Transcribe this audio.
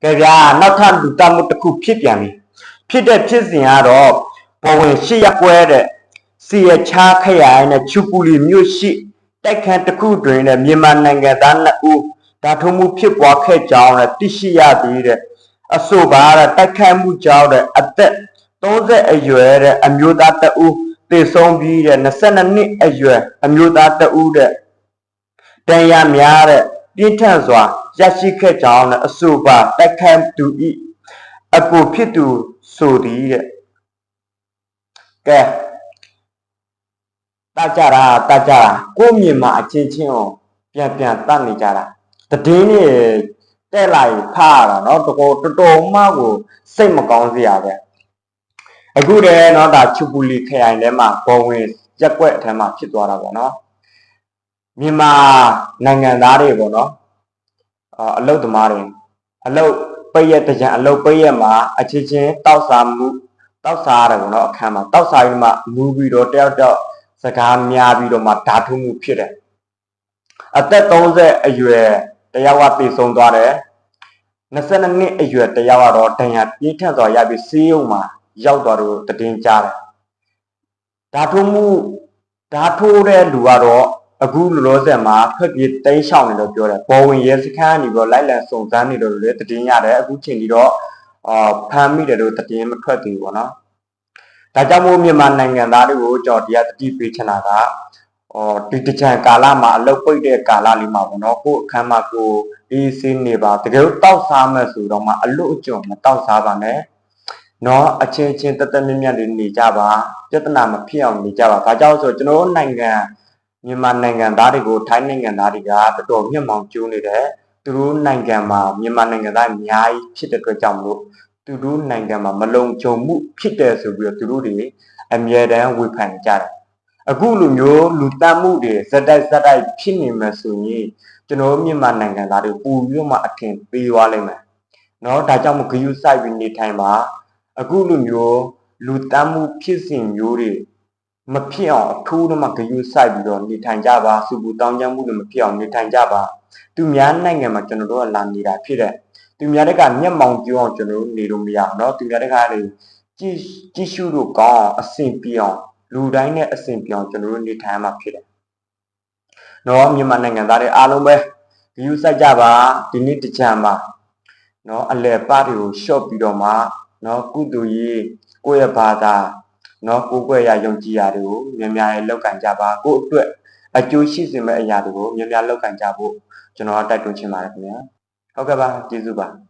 ကဲဗျာနောက်ထပ်လူတမှုတစ်ခုဖြစ်ပြန်ပြီဖြစ်တဲ့ဖြစ်စဉ်ကတော့ဘဝင်ရှစ်ရက်ပွဲတဲ့စီရချားခရိုင်နဲ့ချူပူလီမြို့ရှိတိုက်ခန်းတစ်ခုတွင်တဲ့မြန်မာနိုင်ငံသား2ဦးဒါထုံမှုဖြစ်ပွားခဲ့ကြောင်းနဲ့သိရှိရသည်တဲ့အဆိုပါတဲ့တိုက်ခန်းမှုကြောင့်တဲ့အသက်30အရွယ်တဲ့အမျိုးသား2ဦးသေဆုံးပြီးတဲ့22နှစ်အရွယ်အမျိုးသား2ဦးတဲ့တန်ရများတဲ့ပြင်းထန်စွာရရှိခဲ့ကြောင်းနဲ့အဆိုပါတိုက်ခန်းသူဤအကိုဖြစ်သူဆိုသည်တဲ့ကဲတကြတာကိုမြင်မှာအချင်းချင်းကိုပြန်တတ်နေကြတာတည်င်းနေတဲ့လိုက်ဖားတာเนาะတော်မှကိုစိတ်မကောင်းစရာပဲအခုတည်းเนาะဒါချူပူလီခရိုင်ထဲမှာပေါ်ဝင်ရက်ွက်အထက်မှာဖြစ်သွားတာပေါ့เนาะမြန်မာနိုင်ငံသားတွေပေါ့เนาะအလုတ်သမားတွေအလုတ်ပိတ်ရက်တကြံအလုတ်ပိတ်ရက်မှာအချင်းချင်းတောက်စားရတယ်ပေါ့เนาะအခန်းမှာတောက်စားပြီးမှမူပြီးတော့တယောက်စကားများပြီးတော့မှဓာထုမှုဖြစ်တယ်အသက်30အရွယ်တယောက်ကပြေဆုံးသွားတယ်22နှစ်အရွယ်တယောက်ကတော့ဒဏ်ရာပြင်းထန်စွာရပြီးဆေးရုံမှာရောက်သွားလို့တည်င်းကြတယ်ဓာထုမှုဓာထိုးတဲ့လူကတော့အခုလောလောဆယ်မှာဖက်ပြေးတိန်းရှောင်နေလို့ပြောတယ်ဘောဝင်ရဲစခန်းကနေပြီးလိုက်လံစုံစမ်းနေလို့လည်းတည်င်းရတယ်အခုချိန်ကြီးတော့ဖမ်းမိတယ်လို့တည်င်းမထွက်သေးဘူးပေါ့နော်ဒါကြောင့်မို့မြန်မာနိုင်ငံသားတွေကိုကျွန်တော်တရားတတိပေးချင်တာကဒီတကြံကာလမှာအလုပ်ပိတ်တဲ့ကာလလေးမှာပေါ့နော်ကိုအခန်းမှာကိုအေးဆေးနေပါတကယ်လို့တောက်စားမယ်ဆိုတော့မှအလွတ်အကျွံမတောက်စားပါနဲ့နော်အချင်းချင်းတက်တက်မြတ်မြတ်လေးနေကြပါပြဿနာမဖြစ်အောင်နေကြပါဘာကြောင့်ဆိုကျွန်တော်တို့နိုင်ငံမြန်မာနိုင်ငံသားတွေကိုထိုင်းနိုင်ငံသားတွေကတော်တော်မျက်မှောင်ကျိုးနေတယ်သူတို့နိုင်ငံမှာမြန်မာနိုင်ငံသားအများကြီးဖြစ်တဲ့အတွက်ကြောင့်မလို့သူတို့နိုင်ငံမှာမလုံခြုံမှုဖြစ်တယ်ဆိုပြီးတော့သူတို့တွေအမြဲတမ်းဝေဖန်ကြတယ်အခုလူမျိုးလူတတ်မှုတွေဇက်တိုက်ဖြစ်နေမှဆိုရင်ကျွန်တော်မြန်မာနိုင်ငံသားတွေပူပြီးတော့မှအထင်ပေးသွားလိမ့်မယ်เนาะဒါကြောင့်မဂရုစိုက်ပြီးနေထိုင်ပါအခုလူမျိုးလူတတ်မှုဖြစ်စဉ်မျိုးတွေမဖြစ်အောင်အထူးတော့မှဂရုစိုက်ပြီးတော့နေထိုင်ကြပါစုပူတောင်းကြမှုတွေမဖြစ်အောင်နေထိုင်ကြပါသူများနိုင်ငံမှာကျွန်တော်တို့ကလာနေတာဖြစ်တယ်သူများတက်ကမျက်မှောင်ကျအောင်ကျွန်တော်တို့နေလို့မရအောင်เนาะသူများတက်ကလေကြည့်ရှုလို့ကောင်းအဆင်ပြေအောင်လူတိုင်းနဲ့အဆင်ပြေအောင်ကျွန်တော်တို့နေထိုင်မှာဖြစ်တယ်။နော်မြန်မာနိုင်ငံသားတွေအားလုံးပဲဂရုစိုက်ကြပါဒီနေ့တကြံပါနော်အလဲပါတွေကိုရှော့ပြီးတော့မှနော်ကုသိုလ်ရေးကိုယ့်ရဲ့ဘာသာနော်ကိုယ့်ရဲ့ယုံကြည်ရာတွေကိုများများလောက်ကန်ကြပါကိုယ့်အတွက်အကျိုးရှိစေမယ့်အရာတွေကိုများများလောက်ကန်ကြဖို့ကျွန်တော်တိုက်တွန်းချင်ပါတယ်ခင်ဗျာ။ဟုတ်ကဲ့ပါကျေးဇူးပါ။